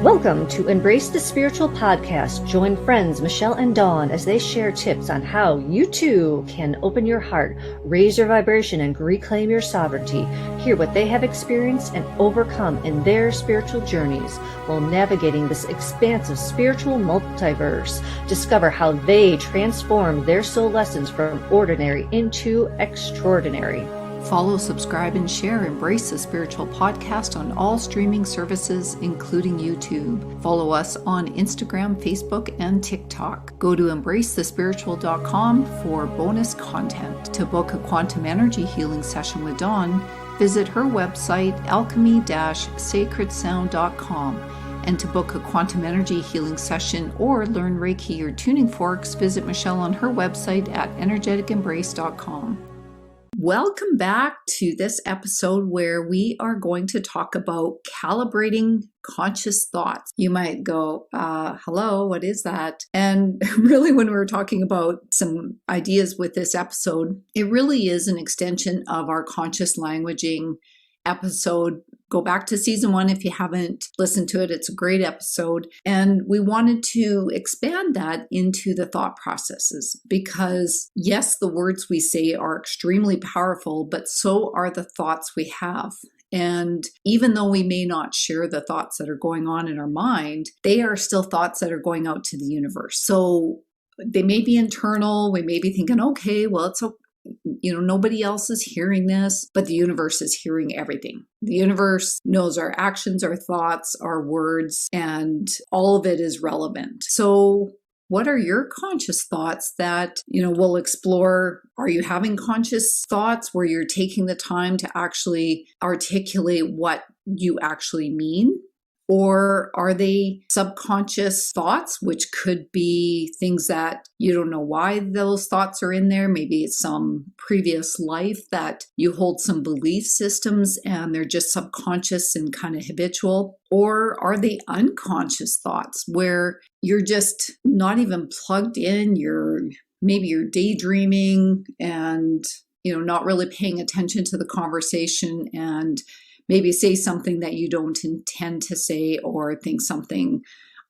Welcome to Embrace the Spiritual Podcast. Join friends Michelle and Dawn as they share tips on how you too can open your heart, raise your vibration, and reclaim your sovereignty. Hear what they have experienced and overcome in their spiritual journeys while navigating this expansive spiritual multiverse. Discover how they transform their soul lessons from ordinary into extraordinary. Follow, subscribe, and share Embrace the Spiritual Podcast on all streaming services, including YouTube. Follow us on Instagram, Facebook, and TikTok. Go to embracethespiritual.com for bonus content. To book a quantum energy healing session with Dawn, visit her website, alchemy-sacredsound.com. And to book a quantum energy healing session or learn Reiki or Tuning Forks, visit Michelle on her website at energeticembrace.com. Welcome back to this episode where we are going to talk about calibrating conscious thoughts. You might go, hello, what is that? And really, when we were talking about some ideas with this episode, it really is an extension of our conscious languaging episode. Go back to season 1 if you haven't listened to it. It's a great episode. And we wanted to expand that into the thought processes because, yes, the words we say are extremely powerful, but so are the thoughts we have. And even though we may not share the thoughts that are going on in our mind, they are still thoughts that are going out to the universe. So they may be internal. We may be thinking, okay, well, it's okay. Nobody else is hearing this, but the universe is hearing everything. The universe knows our actions, our thoughts, our words, and all of it is relevant. So what are your conscious thoughts that, we'll explore? Are you having conscious thoughts where you're taking the time to actually articulate what you actually mean? Or are they subconscious thoughts, which could be things that you don't know why those thoughts are in there? Maybe it's some previous life that you hold some belief systems and they're just subconscious and kind of habitual. Or are they unconscious thoughts where you're just not even plugged in? Maybe you're daydreaming and, not really paying attention to the conversation and maybe say something that you don't intend to say or think something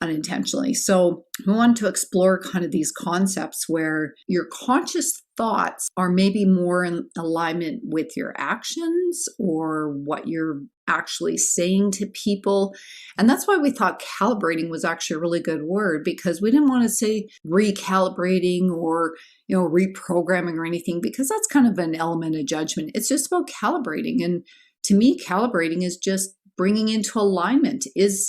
unintentionally. So we want to explore kind of these concepts where your conscious thoughts are maybe more in alignment with your actions or what you're actually saying to people. And that's why we thought calibrating was actually a really good word, because we didn't want to say recalibrating or reprogramming or anything, because that's kind of an element of judgment. It's just about calibrating. And to me, calibrating is just bringing into alignment.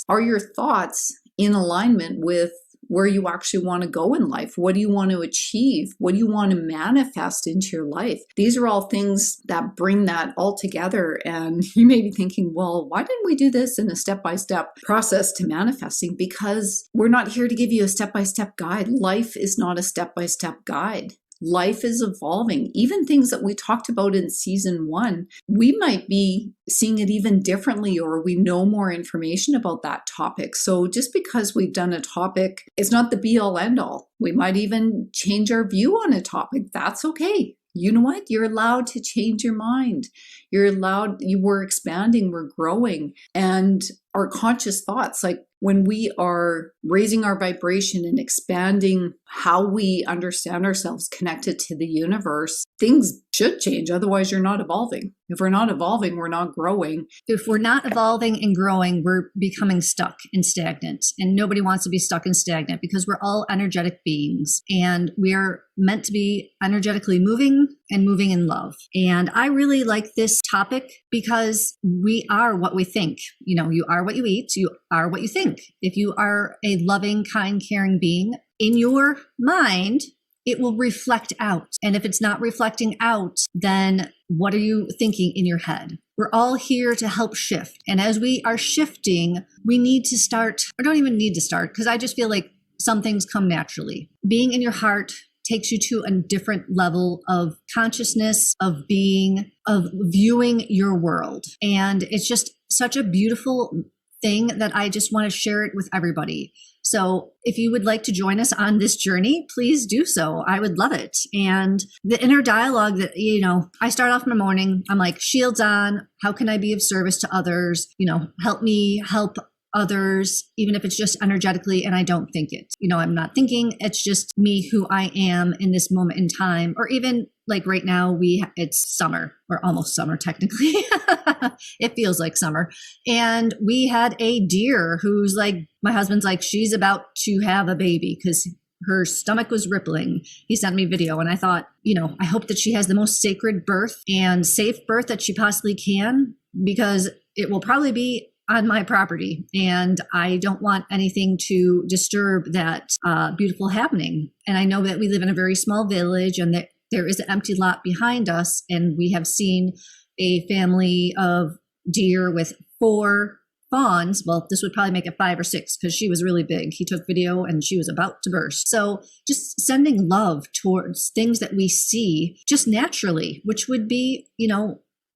Are your thoughts in alignment with where you actually want to go in life? What do you want to achieve? What do you want to manifest into your life? These are all things that bring that all together. And you may be thinking, well, why didn't we do this in a step-by-step process to manifesting? Because we're not here to give you a step-by-step guide. Life is not a step-by-step guide. Life is evolving. Even things that we talked about in season 1, we might be seeing it even differently, or we know more information about that topic. So just because we've done a topic, it's not the be all end all. We might even change our view on a topic. That's okay. You know what? You're allowed to change your mind. We're expanding, we're growing. And our conscious thoughts, like when we are raising our vibration and expanding how we understand ourselves connected to the universe, things should change. Otherwise, you're not evolving. If we're not evolving, we're not growing. If we're not evolving and growing, we're becoming stuck and stagnant. And nobody wants to be stuck and stagnant because we're all energetic beings and we're meant to be energetically moving and moving in love. And I really like this topic because we are what we think. You are what you eat. You are what you think. If you are a loving, kind, caring being, in your mind, it will reflect out. And if it's not reflecting out, then what are you thinking in your head? We're all here to help shift. And as we are shifting, we need to start, or don't even need to start, because I just feel like some things come naturally. Being in your heart takes you to a different level of consciousness, of being, of viewing your world. And it's just such a beautiful thing that I just want to share it with everybody. So if you would like to join us on this journey, please do so. I would love it. And the inner dialogue that, I start off in the morning, I'm like, shields on, how can I be of service to others? Help me help others, even if it's just energetically and I don't think it. I'm not thinking, it's just me, who I am in this moment in time. Or even like right now, it's summer, or almost summer technically. It feels like summer. And we had a deer who's like, my husband's like, she's about to have a baby because her stomach was rippling. He sent me video and I thought, I hope that she has the most sacred birth and safe birth that she possibly can, because it will probably be on my property and I don't want anything to disturb that beautiful happening. And I know that we live in a very small village and that there is an empty lot behind us, and we have seen a family of deer with 4 fawns. Well, this would probably make it 5 or 6 because she was really big. He took video and she was about to burst. So just sending love towards things that we see just naturally, which would be,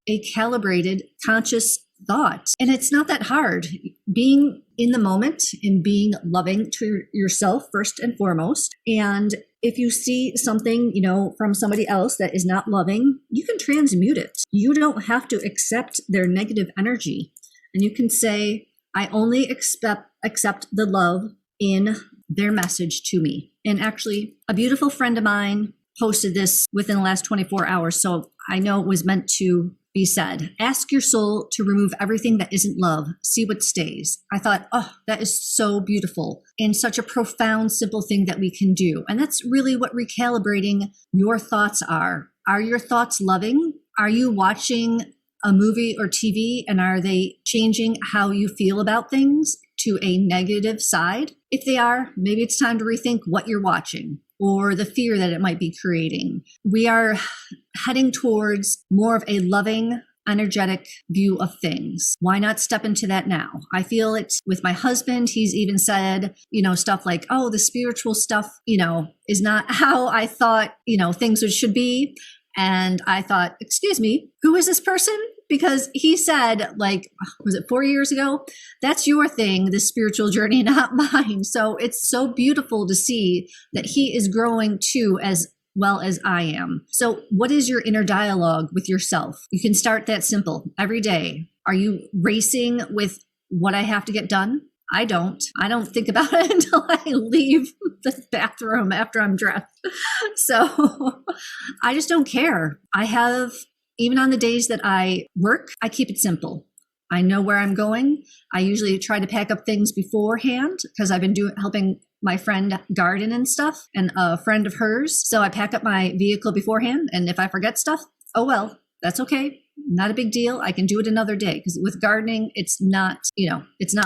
a calibrated, conscious thought. And it's not that hard. Being in the moment and being loving to yourself first and foremost. And if you see something, from somebody else that is not loving, you can transmute it. You don't have to accept their negative energy. And you can say, I only accept the love in their message to me. And actually, a beautiful friend of mine posted this within the last 24 hours. So I know it was meant to be said. Ask your soul to remove everything that isn't love. See what stays. I thought, oh, that is so beautiful and such a profound, simple thing that we can do. And that's really what recalibrating your thoughts are. Are your thoughts loving? Are you watching a movie or TV and are they changing how you feel about things to a negative side? If they are, maybe it's time to rethink what you're watching or the fear that it might be creating. We are heading towards more of a loving, energetic view of things. Why not step into that now? I feel it with my husband. He's even said, stuff like, oh, the spiritual stuff, is not how I thought, things should be. And I thought, excuse me, who is this person? Because he said, was it 4 years ago? That's your thing, the spiritual journey, not mine. So it's so beautiful to see that he is growing too, as well as I am. So what is your inner dialogue with yourself? You can start that simple every day. Are you racing with what I have to get done? I don't think about it until I leave the bathroom after I'm dressed. So I just don't care. Even on the days that I work, I keep it simple. I know where I'm going. I usually try to pack up things beforehand because I've been helping my friend garden and stuff, and a friend of hers. So I pack up my vehicle beforehand. And if I forget stuff, oh, well, that's okay. Not a big deal. I can do it another day. Because with gardening, it's not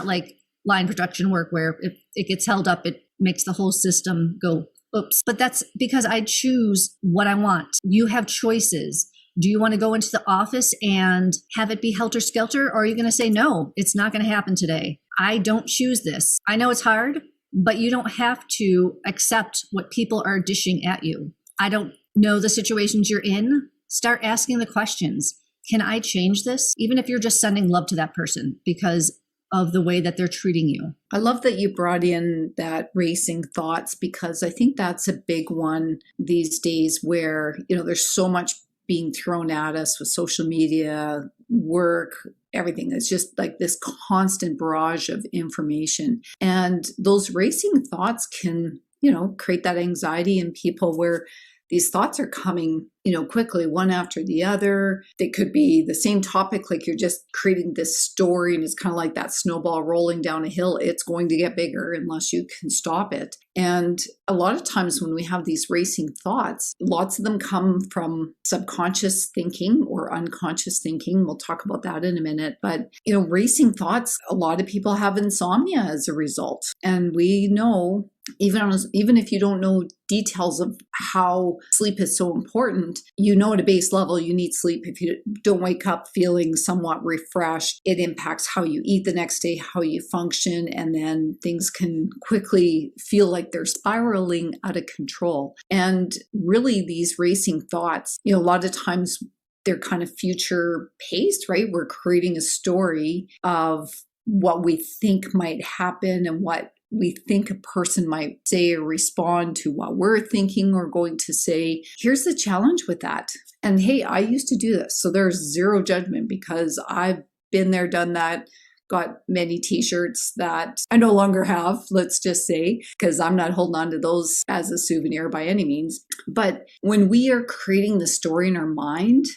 like line production work where if it gets held up, it makes the whole system go, oops. But that's because I choose what I want. You have choices. Do you want to go into the office and have it be helter-skelter? Or are you going to say, no, it's not going to happen today? I don't choose this. I know it's hard, but you don't have to accept what people are dishing at you. I don't know the situations you're in. Start asking the questions. Can I change this? Even if you're just sending love to that person because of the way that they're treating you. I love that you brought in that racing thoughts, because I think that's a big one these days where, there's so much being thrown at us with social media, work, everything. It's just like this constant barrage of information. And those racing thoughts can, create that anxiety in people where these thoughts are coming, quickly, one after the other. They could be the same topic, like you're just creating this story and it's kind of like that snowball rolling down a hill. It's going to get bigger unless you can stop it. And a lot of times when we have these racing thoughts, lots of them come from subconscious thinking or unconscious thinking. We'll talk about that in a minute. But, racing thoughts, a lot of people have insomnia as a result. And we know, even if you don't know details of how sleep is so important, at a base level, you need sleep. If you don't wake up feeling somewhat refreshed, it impacts how you eat the next day, how you function, and then things can quickly feel like they're spiraling out of control. And really these racing thoughts, a lot of times they're kind of future paced, right? We're creating a story of what we think might happen and what we think a person might say or respond to what we're thinking or going to say. Here's the challenge with that. And hey, I used to do this. So there's zero judgment because I've been there, done that, got many t-shirts that I no longer have, let's just say, because I'm not holding on to those as a souvenir by any means. But when we are creating the story in our minds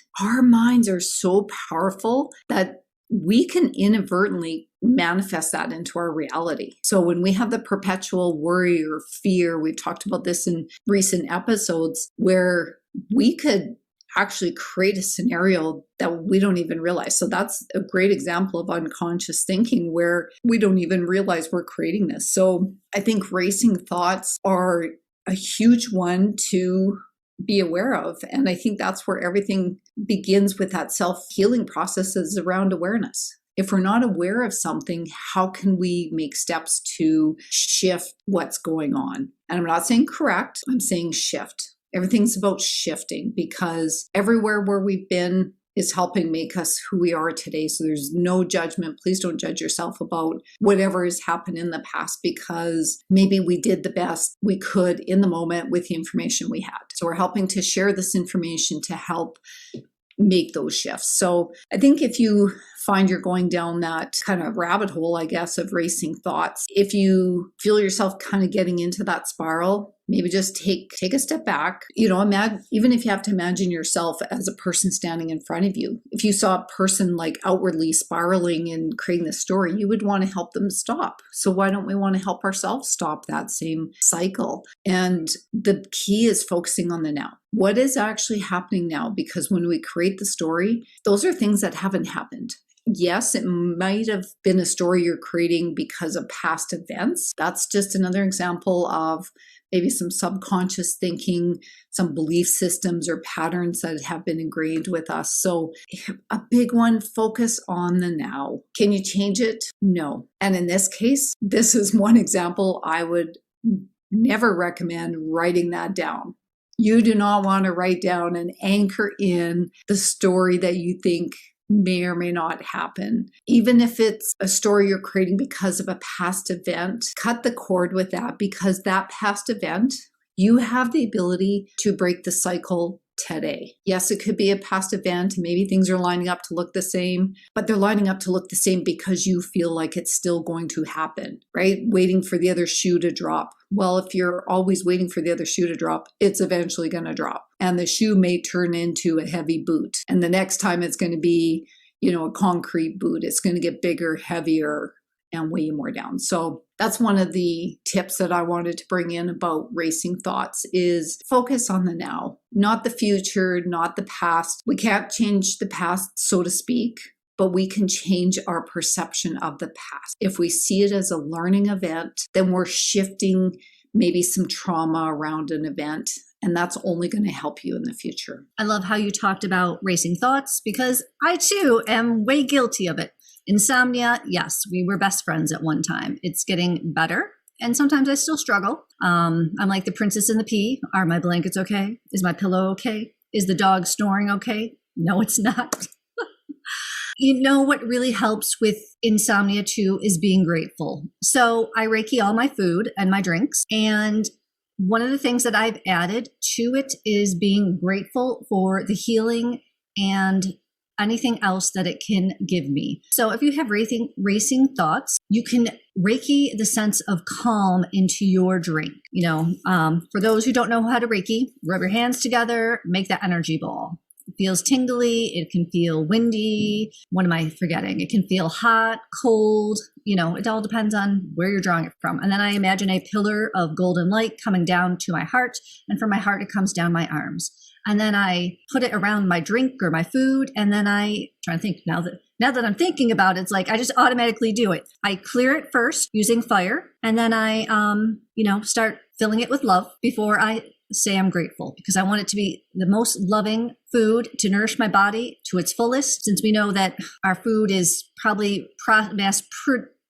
are so powerful that we can inadvertently manifest that into our reality. So when we have the perpetual worry or fear, we've talked about this in recent episodes, where we could actually create a scenario that we don't even realize. So that's a great example of unconscious thinking where we don't even realize we're creating this. So I think racing thoughts are a huge one to be aware of. And I think that's where everything begins with that self-healing processes around awareness. If we're not aware of something, how can we make steps to shift what's going on? And I'm not saying correct, I'm saying shift. Everything's about shifting because everywhere where we've been is helping make us who we are today. So there's no judgment. Please don't judge yourself about whatever has happened in the past because maybe we did the best we could in the moment with the information we had. So we're helping to share this information to help make those shifts. So I think if you find you're going down that kind of rabbit hole, I guess, of racing thoughts, if you feel yourself kind of getting into that spiral, maybe just take a step back. Even if you have to imagine yourself as a person standing in front of you, if you saw a person like outwardly spiraling and creating this story, you would want to help them stop. So why don't we want to help ourselves stop that same cycle? And the key is focusing on the now. What is actually happening now? Because when we create the story, those are things that haven't happened. Yes, it might have been a story you're creating because of past events. That's just another example of maybe some subconscious thinking, some belief systems or patterns that have been ingrained with us. So a big one, focus on the now. Can you change it? No. And in this case, this is one example I would never recommend writing that down. You do not want to write down and anchor in the story that you think may or may not happen. Even if it's a story you're creating because of a past event, cut the cord with that because that past event, you have the ability to break the cycle today. Yes, it could be a past event. Maybe things are lining up to look the same, but they're lining up to look the same because you feel like it's still going to happen, right? Waiting for the other shoe to drop. Well, if you're always waiting for the other shoe to drop, it's eventually going to drop. And the shoe may turn into a heavy boot. And the next time it's going to be, a concrete boot. It's going to get bigger, heavier, and weigh you more down. So that's one of the tips that I wanted to bring in about racing thoughts is focus on the now, not the future, not the past. We can't change the past, so to speak, but we can change our perception of the past. If we see it as a learning event, then we're shifting maybe some trauma around an event. And that's only going to help you in the future. I love how you talked about racing thoughts because I too am way guilty of it. Insomnia, yes, we were best friends at one time. It's getting better. And sometimes I still struggle. I'm like the princess and the pea. Are my blankets okay? Is my pillow okay? Is the dog snoring okay? No, it's not. What really helps with insomnia too is being grateful. So I Reiki all my food and my drinks. And one of the things that I've added to it is being grateful for the healing and anything else that it can give me. So if you have racing thoughts, you can Reiki the sense of calm into your drink. For those who don't know how to Reiki, rub your hands together, make that energy ball. It feels tingly. It can feel windy. What am I forgetting? It can feel hot, cold. It all depends on where you're drawing it from. And then I imagine a pillar of golden light coming down to my heart. And from my heart, it comes down my arms. And then I put it around my drink or my food. And then I try to think now that I'm thinking about it, it's like I just automatically do it. I clear it first using fire. And then I, start filling it with love before I say I'm grateful because I want it to be the most loving food to nourish my body to its fullest. Since we know that our food is probably mass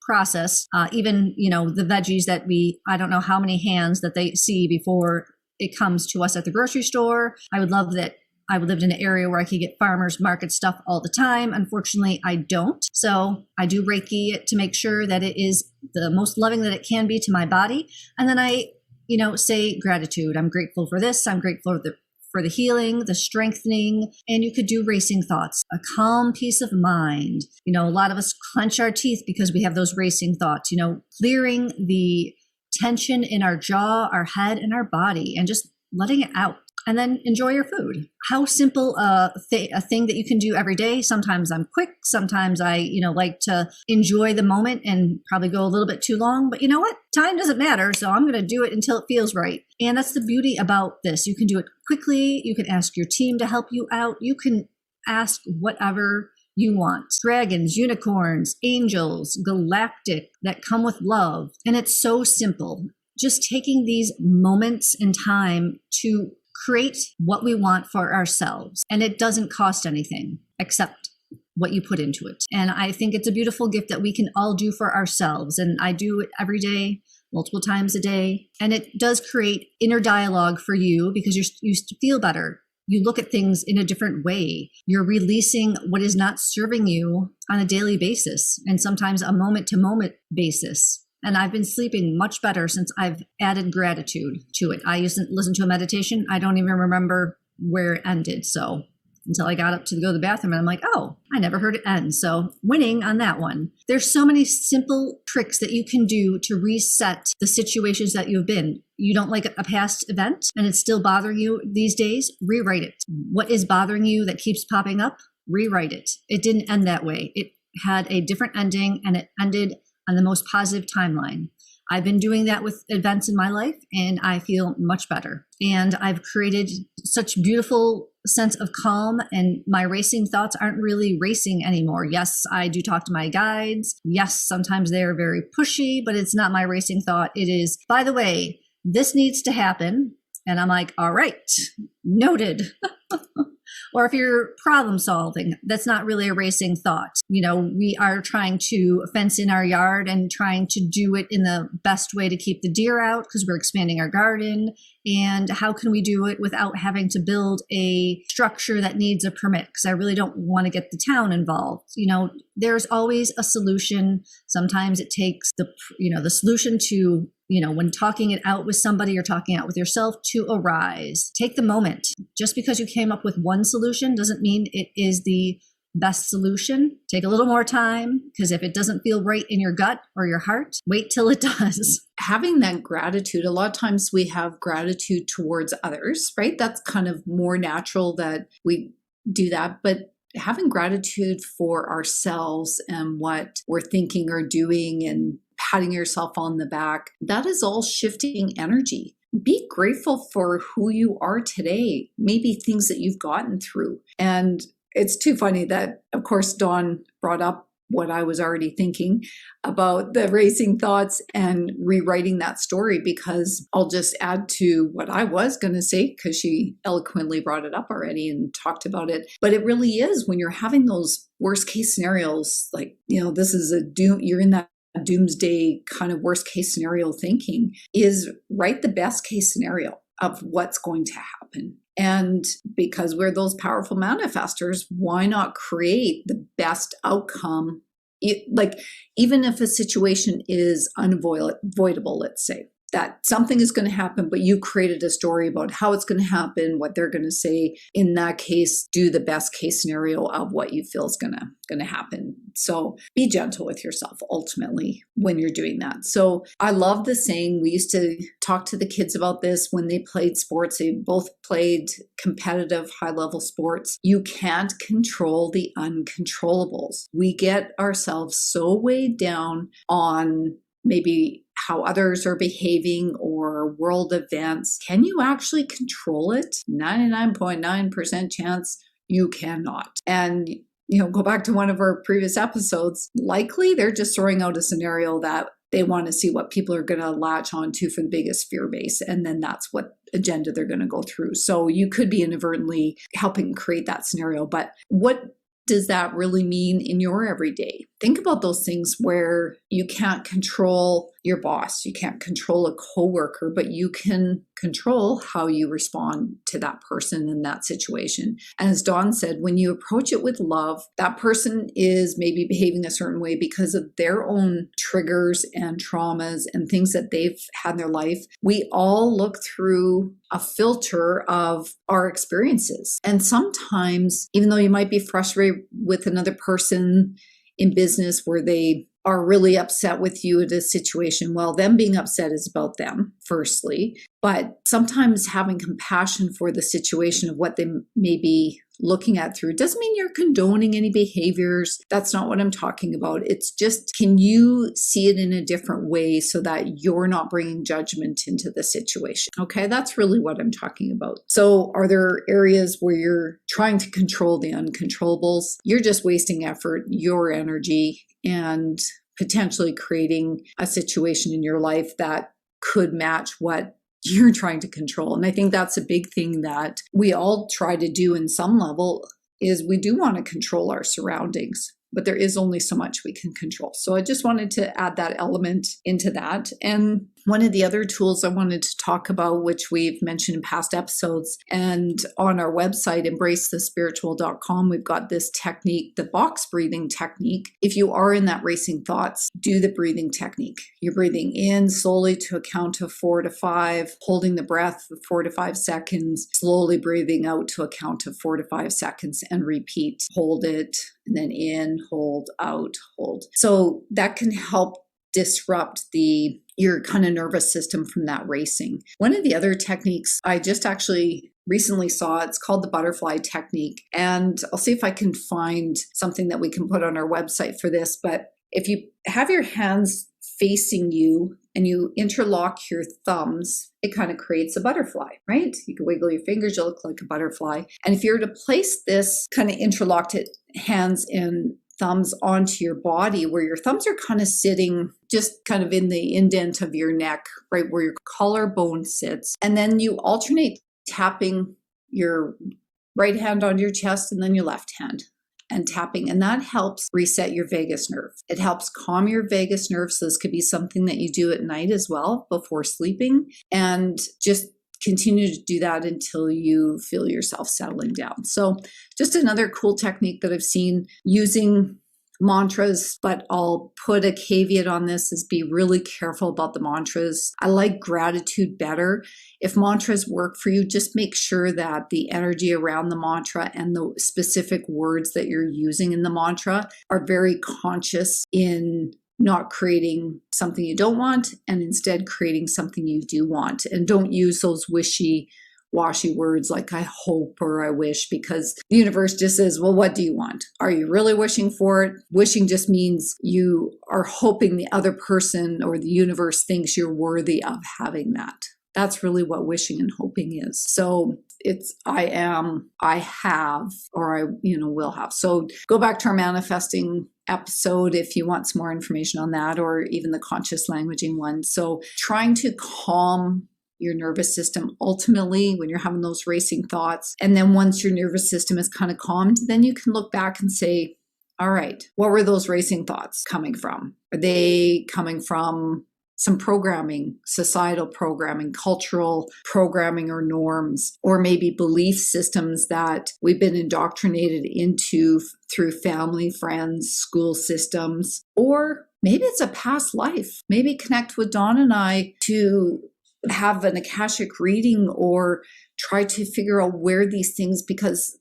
processed, even, the veggies that I don't know how many hands that they see before it comes to us at the grocery store. I would love that I lived in an area where I could get farmers market stuff all the time. Unfortunately, I don't. So I do Reiki it to make sure that it is the most loving that it can be to my body. And then I say gratitude. I'm grateful for this. I'm grateful for the healing, the strengthening, and you could do racing thoughts, a calm peace of mind. A lot of us clench our teeth because we have those racing thoughts, clearing the tension in our jaw, our head, and our body, and just letting it out. And then enjoy your food. How simple a thing that you can do every day. Sometimes I'm quick. Sometimes I, like to enjoy the moment and probably go a little bit too long. But you know what? Time doesn't matter. So I'm going to do it until it feels right. And that's the beauty about this. You can do it quickly. You can ask your team to help you out. You can ask whatever you want. Dragons, unicorns, angels, galactic, that come with love. And it's so simple. Just taking these moments in time to create what we want for ourselves. And it doesn't cost anything except what you put into it. And I think it's a beautiful gift that we can all do for ourselves. And I do it every day, multiple times a day. And it does create inner dialogue for you because you feel better. You look at things in a different way. You're releasing what is not serving you on a daily basis and sometimes a moment-to-moment basis. And I've been sleeping much better since I've added gratitude to it. I used to listen to a meditation. I don't even remember where it ended. So until I got up to go to the bathroom and I'm like, oh, I never heard it end. So winning on that one. There's so many simple tricks that you can do to reset the situations that you've been. You don't like a past event and it's still bothering you these days, rewrite it. What is bothering you that keeps popping up? Rewrite it. It didn't end that way. It had a different ending and it ended on the most positive timeline. I've been doing that with events in my life and I feel much better. And I've created such beautiful sense of calm and my racing thoughts aren't really racing anymore. Yes, I do talk to my guides. Yes, sometimes they're very pushy, but it's not my racing thought. It is, by the way, this needs to happen. And I'm like, all right, noted. Or if you're problem solving, that's not really a racing thought. We are trying to fence in our yard and trying to do it in the best way to keep the deer out because we're expanding our garden. And how can we do it without having to build a structure that needs a permit? Because I really don't want to get the town involved. There's always a solution. Sometimes it takes the solution to when talking it out with somebody or talking out with yourself to arise. Take the moment. Just because you came up with one solution doesn't mean it is the best solution. Take a little more time because if it doesn't feel right in your gut or your heart, wait till it does. Having that gratitude, a lot of times we have gratitude towards others, right? That's kind of more natural that we do that. But having gratitude for ourselves and what we're thinking or doing and patting yourself on the back, that is all shifting energy. Be grateful for who you are today, maybe things that you've gotten through. And it's too funny that, of course, Dawn brought up what I was already thinking about the racing thoughts and rewriting that story, because I'll just add to what I was going to say because she eloquently brought it up already and talked about it. But it really is when you're having those worst case scenarios, like, this is a doom, you're in that doomsday kind of worst case scenario thinking, is write the best case scenario of what's going to happen. And because we're those powerful manifestors, why not create the best outcome? Even if a situation is unavoidable, let's say that something is going to happen, but you created a story about how it's going to happen, what they're going to say. In that case, do the best case scenario of what you feel is going to happen. So be gentle with yourself ultimately when you're doing that. So I love the saying. We used to talk to the kids about this when they played sports. They both played competitive high-level sports. You can't control the uncontrollables. We get ourselves so weighed down on maybe how others are behaving or world events. Can you actually control it? 99.9% chance you cannot. And, go back to one of our previous episodes, likely they're just throwing out a scenario that they want to see what people are going to latch onto for the biggest fear base. And then that's what agenda they're going to go through. So you could be inadvertently helping create that scenario. But what does that really mean in your everyday? Think about those things where you can't control, your boss. You can't control a coworker, but you can control how you respond to that person in that situation. And as Dawn said, when you approach it with love, that person is maybe behaving a certain way because of their own triggers and traumas and things that they've had in their life. We all look through a filter of our experiences. And sometimes, even though you might be frustrated with another person in business where they are really upset with you in a situation, well, them being upset is about them, firstly. But sometimes having compassion for the situation of what they may be looking at through doesn't mean you're condoning any behaviors. That's not what I'm talking about. It's just, can you see it in a different way so that you're not bringing judgment into the situation? Okay, that's really what I'm talking about. So are there areas where you're trying to control the uncontrollables? You're just wasting effort, your energy, and potentially creating a situation in your life that could match what you're trying to control. And I think that's a big thing that we all try to do in some level, is we do want to control our surroundings, but there is only so much we can control. So I just wanted to add that element into that. And one of the other tools I wanted to talk about, which we've mentioned in past episodes, and on our website, embracethespiritual.com, we've got this technique, the box breathing technique. If you are in that racing thoughts, do the breathing technique. You're breathing in slowly to a count of 4 to 5, holding the breath for 4 to 5 seconds, slowly breathing out to a count of 4 to 5 seconds, and repeat. Hold it, and then in, hold, out, hold. So that can help disrupt your kind of nervous system from that racing. One of the other techniques I just actually recently saw, it's called the butterfly technique. And I'll see if I can find something that we can put on our website for this. But if you have your hands facing you and you interlock your thumbs, it kind of creates a butterfly, right? You can wiggle your fingers, you'll look like a butterfly. And if you were to place this kind of interlocked hands and thumbs onto your body, where your thumbs are kind of sitting just kind of in the indent of your neck, right where your collarbone sits. And then you alternate tapping your right hand on your chest and then your left hand and tapping. And that helps reset your vagus nerve. It helps calm your vagus nerve. So this could be something that you do at night as well before sleeping, and just continue to do that until you feel yourself settling down. So just another cool technique that I've seen using mantras, but I'll put a caveat on this, is be really careful about the mantras. I like gratitude better. If mantras work for you, just make sure that the energy around the mantra and the specific words that you're using in the mantra are very conscious in not creating something you don't want, and instead creating something you do want. And don't use those wishy-washy words like I hope or I wish, because the universe just says, well, what do you want? Are you really wishing for it? Wishing just means you are hoping the other person or the universe thinks you're worthy of having that. That's really what wishing and hoping is. So it's I am, I have, or I will have. So go back to our manifesting episode if you want some more information on that, or even the conscious languaging one. So trying to calm your nervous system ultimately when you're having those racing thoughts. And then once your nervous system is kind of calmed, then you can look back and say, all right, what were those racing thoughts coming from? Are they coming from some programming, societal programming, cultural programming or norms, or maybe belief systems that we've been indoctrinated into through family, friends, school systems? Or maybe it's a past life. Maybe connect with Dawn and I to have an Akashic reading, or try to figure out where these things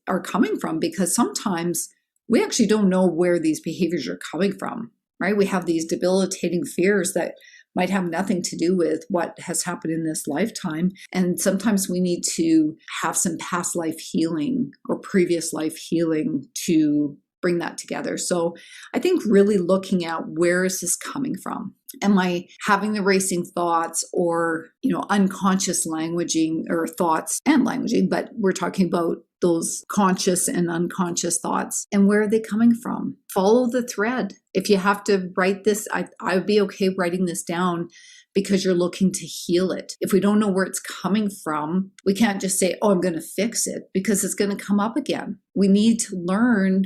are coming from, because sometimes we actually don't know where these behaviors are coming from, right? We have these debilitating fears that might have nothing to do with what has happened in this lifetime. And sometimes we need to have some past life healing or previous life healing to bring that together. So I think really looking at, where is this coming from? Am I having the racing thoughts, or, unconscious languaging, or thoughts and languaging, but we're talking about those conscious and unconscious thoughts, and where are they coming from? Follow the thread. If you have to write this, I would be okay writing this down, because you're looking to heal it. If we don't know where it's coming from, we can't just say, oh, I'm going to fix it, because it's going to come up again. We need to learn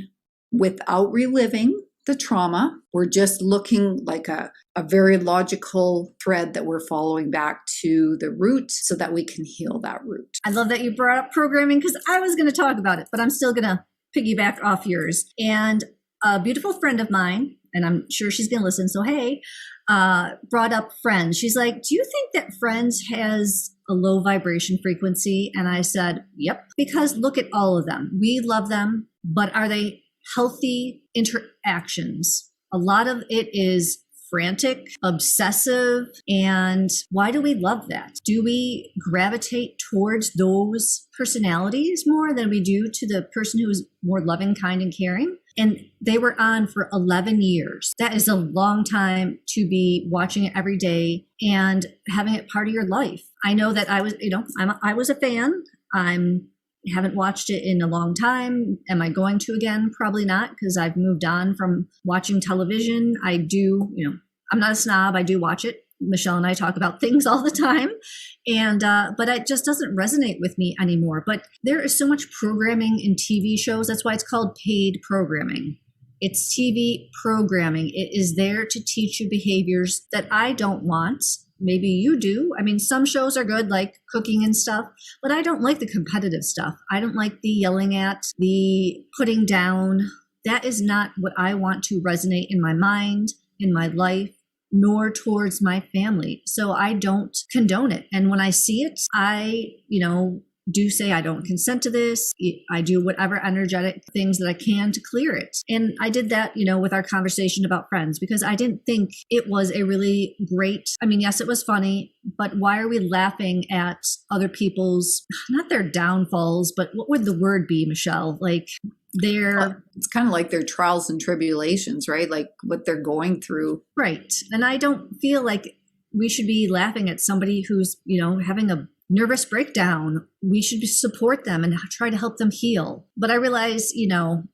without reliving the trauma. We're just looking like a very logical thread that we're following back to the root so that we can heal that root. I love that you brought up programming because I was going to talk about it, but I'm still going to piggyback off yours. And a beautiful friend of mine, and I'm sure she's going to listen, so hey, brought up Friends. She's like, do you think that Friends has a low vibration frequency? And I said, yep, because look at all of them. We love them, but are they healthy interactions? A lot of it is frantic, obsessive, and why do we love that? Do we gravitate towards those personalities more than we do to the person who is more loving, kind, and caring? And they were on for 11 years. That is a long time to be watching it every day and having it part of your life. I know that I was a fan. Haven't watched it in a long time. Am I going to again? Probably not, because I've moved on from watching television. I do, I'm not a snob. I do watch it. Michelle and I talk about things all the time. And, but it just doesn't resonate with me anymore. But there is so much programming in TV shows. That's why it's called paid programming. It's TV programming. It is there to teach you behaviors that I don't want. Maybe you do. I mean, some shows are good, like cooking and stuff, but I don't like the competitive stuff. I don't like the yelling at, the putting down. That is not what I want to resonate in my mind, in my life, nor towards my family. So I don't condone it. And when I see it, I, do say I don't consent to this. I do whatever energetic things that I can to clear it. And I did that, with our conversation about Friends, because I didn't think it was a really great, yes, it was funny, but why are we laughing at other people's, not their downfalls, but what would the word be, Michelle? Like it's kind of like their trials and tribulations, right? Like what they're going through. Right. And I don't feel like we should be laughing at somebody who's, having a nervous breakdown. We should support them and try to help them heal. But I realize,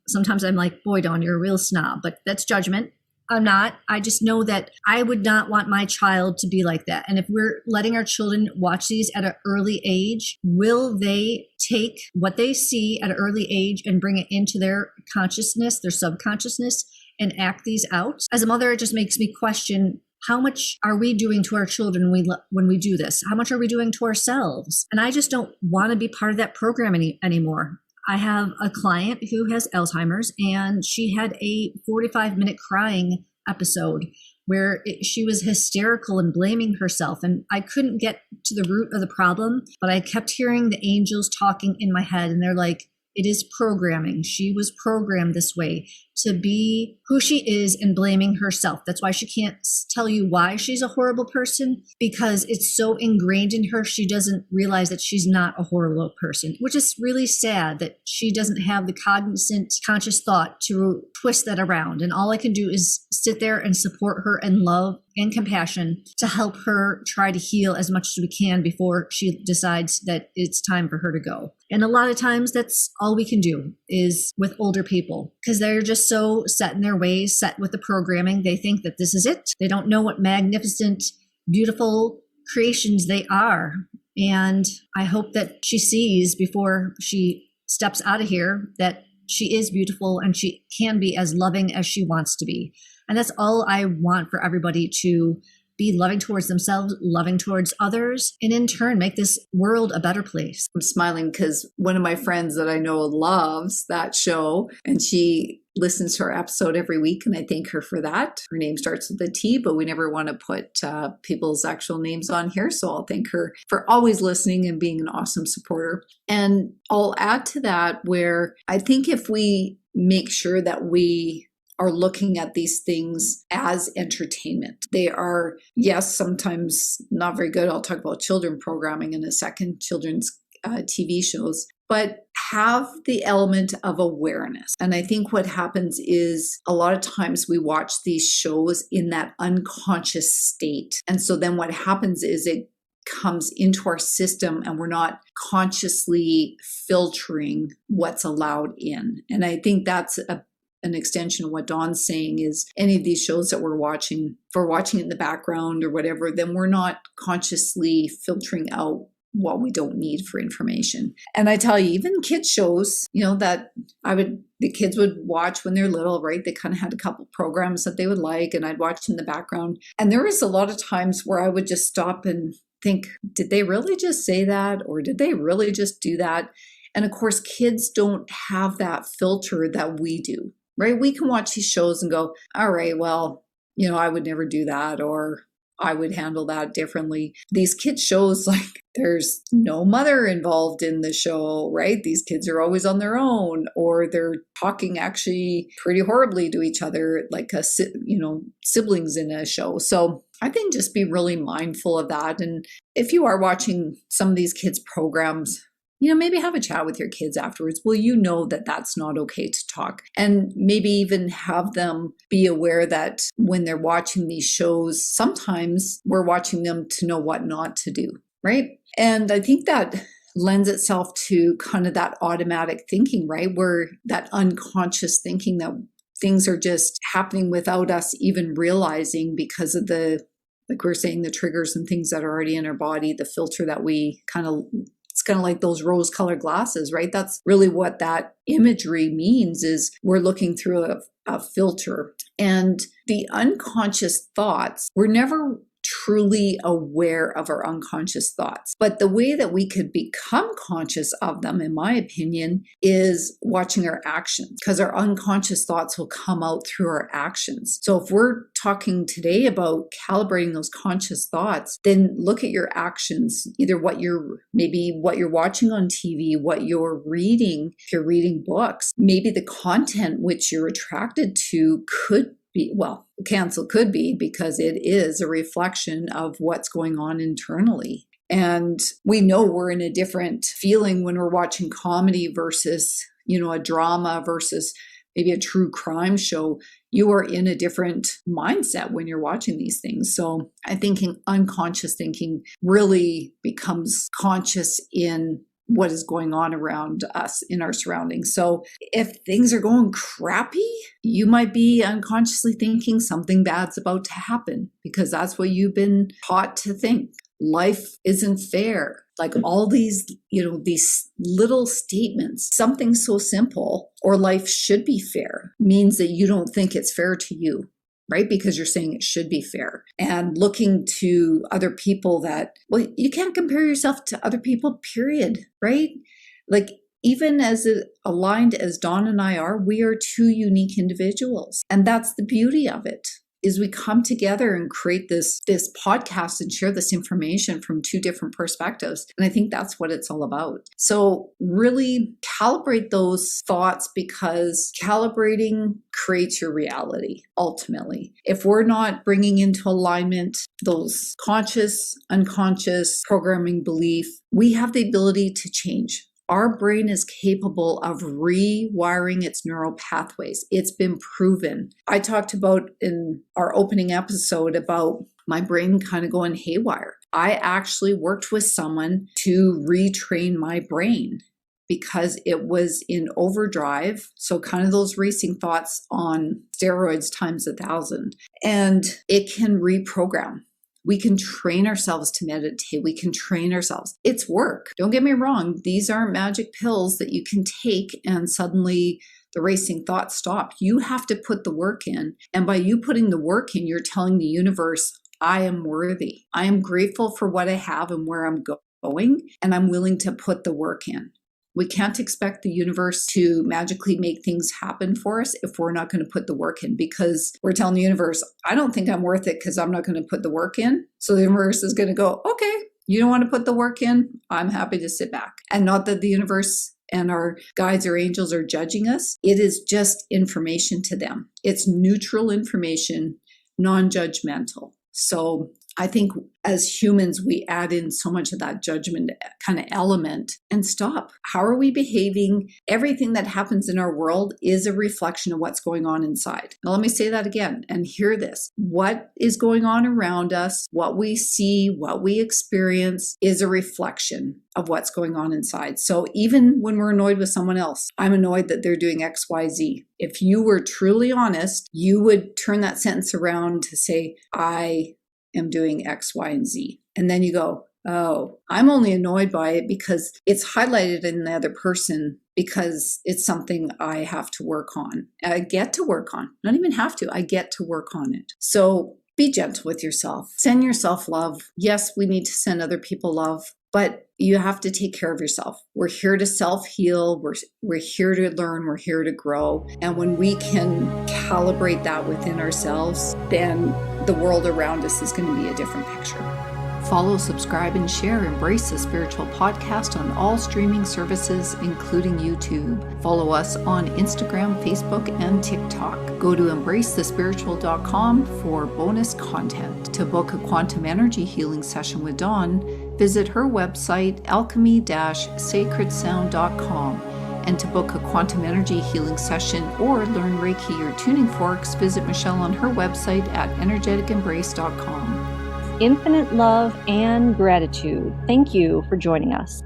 sometimes I'm like, boy, Dawn, you're a real snob, but that's judgment. I'm not. I just know that I would not want my child to be like that. And if we're letting our children watch these at an early age, will they take what they see at an early age and bring it into their consciousness, their subconsciousness, and act these out? As a mother, it just makes me question, how much are we doing to our children when we do this? How much are we doing to ourselves? And I just don't want to be part of that program anymore. I have a client who has Alzheimer's, and she had a 45-minute crying episode where she was hysterical and blaming herself. And I couldn't get to the root of the problem, but I kept hearing the angels talking in my head, and they're like, it is programming. She was programmed this way to be who she is and blaming herself. That's why she can't tell you why she's a horrible person, because it's so ingrained in her, she doesn't realize that she's not a horrible person, which is really sad that she doesn't have the cognizant, conscious thought to twist that around. And all I can do is sit there and support her in love and compassion to help her try to heal as much as we can before she decides that it's time for her to go. And a lot of times that's all we can do is with older people, because they're just so set in their ways, set with the programming. They think that this is it. They don't know what magnificent, beautiful creations they are. And I hope that she sees before she steps out of here that she is beautiful and she can be as loving as she wants to be. And that's all I want for everybody, to be loving towards themselves, loving towards others, and in turn, make this world a better place. I'm smiling because one of my friends that I know loves that show, and she listens to our episode every week, and I thank her for that. Her name starts with a T, but we never want to put people's actual names on here. So I'll thank her for always listening and being an awesome supporter. And I'll add to that where I think if we make sure that we are looking at these things as entertainment. They are, yes, sometimes not very good. I'll talk about children programming in a second, children's TV shows, but have the element of awareness. And I think what happens is a lot of times we watch these shows in that unconscious state. And so then what happens is it comes into our system and we're not consciously filtering what's allowed in. And I think that's an extension of what Dawn's saying is any of these shows that we're watching, if we're watching it in the background or whatever, then we're not consciously filtering out what we don't need for information. And I tell you, even kids shows, that the kids would watch when they're little, right? They kind of had a couple programs that they would like, and I'd watch in the background. And there was a lot of times where I would just stop and think, did they really just say that? Or did they really just do that? And of course, kids don't have that filter that we do, right? We can watch these shows and go, all right, well, I would never do that, or I would handle that differently. These kids shows, like, there's no mother involved in the show, right? These kids are always on their own, or they're talking actually pretty horribly to each other, like siblings in a show. So I think just be really mindful of that. And if you are watching some of these kids' programs, maybe have a chat with your kids afterwards. Well, that that's not okay to talk. And maybe even have them be aware that when they're watching these shows, sometimes we're watching them to know what not to do, right? And I think that lends itself to kind of that automatic thinking, right? Where that unconscious thinking that things are just happening without us even realizing because of like we're saying, the triggers and things that are already in our body, the filter that we it's kind of like those rose-colored glasses, right? That's really what that imagery means, is we're looking through a filter. And the unconscious thoughts, we're never truly aware of our unconscious thoughts. But the way that we could become conscious of them, in my opinion, is watching our actions, because our unconscious thoughts will come out through our actions. So if we're talking today about calibrating those conscious thoughts, then look at your actions, either what you're watching on TV, what you're reading, if you're reading books, maybe the content which you're attracted to could be, cancel could be, because it is a reflection of what's going on internally. And we know we're in a different feeling when we're watching comedy versus, a drama versus maybe a true crime show. You are in a different mindset when you're watching these things. So I think unconscious thinking really becomes conscious in what is going on around us in our surroundings. So if things are going crappy, you might be unconsciously thinking something bad's about to happen, because that's what you've been taught to think. Life isn't fair. Like all these, these little statements, something so simple, or life should be fair, means that you don't think it's fair to you, right? Because you're saying it should be fair, and looking to other people you can't compare yourself to other people, period, right? Like, even as aligned as Dawn and I are, we are two unique individuals. And that's the beauty of it, is we come together and create this podcast and share this information from two different perspectives. And I think that's what it's all about. So really calibrate those thoughts, because calibrating creates your reality ultimately. If we're not bringing into alignment those conscious, unconscious programming belief, we have the ability to change. Our brain is capable of rewiring its neural pathways. It's been proven. I talked about in our opening episode about my brain kind of going haywire. I actually worked with someone to retrain my brain because it was in overdrive. So kind of those racing thoughts on steroids times 1,000. And it can reprogram. We can train ourselves to meditate. We can train ourselves. It's work. Don't get me wrong. These aren't magic pills that you can take and suddenly the racing thoughts stop. You have to put the work in. And by you putting the work in, you're telling the universe, I am worthy. I am grateful for what I have and where I'm going, and I'm willing to put the work in. We can't expect the universe to magically make things happen for us if we're not going to put the work in, because we're telling the universe, I don't think I'm worth it because I'm not going to put the work in. So the universe is going to go, okay, you don't want to put the work in? I'm happy to sit back. And not that the universe and our guides or angels are judging us. It is just information to them. It's neutral information, non-judgmental. So I think as humans, we add in so much of that judgment kind of element and stop. How are we behaving? Everything that happens in our world is a reflection of what's going on inside. Now, let me say that again and hear this. What is going on around us, what we see, what we experience is a reflection of what's going on inside. So even when we're annoyed with someone else, I'm annoyed that they're doing X, Y, Z. If you were truly honest, you would turn that sentence around to say, I am doing X, Y, and Z. And then you go, Oh, I'm only annoyed by it because it's highlighted in the other person because it's something I have to work on. I get to work on, not even have to, I get to work on it. So be gentle with yourself. Send yourself love. Yes, we need to send other people love, but you have to take care of yourself. We're here to self-heal. We're here to learn. We're here to grow. And when we can calibrate that within ourselves, then the world around us is going to be a different picture. Follow, subscribe, and share Embrace the Spiritual podcast on all streaming services, including YouTube. Follow us on Instagram, Facebook, and TikTok. Go to embracethespiritual.com for bonus content. To book a quantum energy healing session with Dawn, visit her website, alchemy-sacredsound.com. And to book a quantum energy healing session or learn Reiki or Tuning Forks, visit Michelle on her website at energeticaembrace.com. Infinite love and gratitude. Thank you for joining us.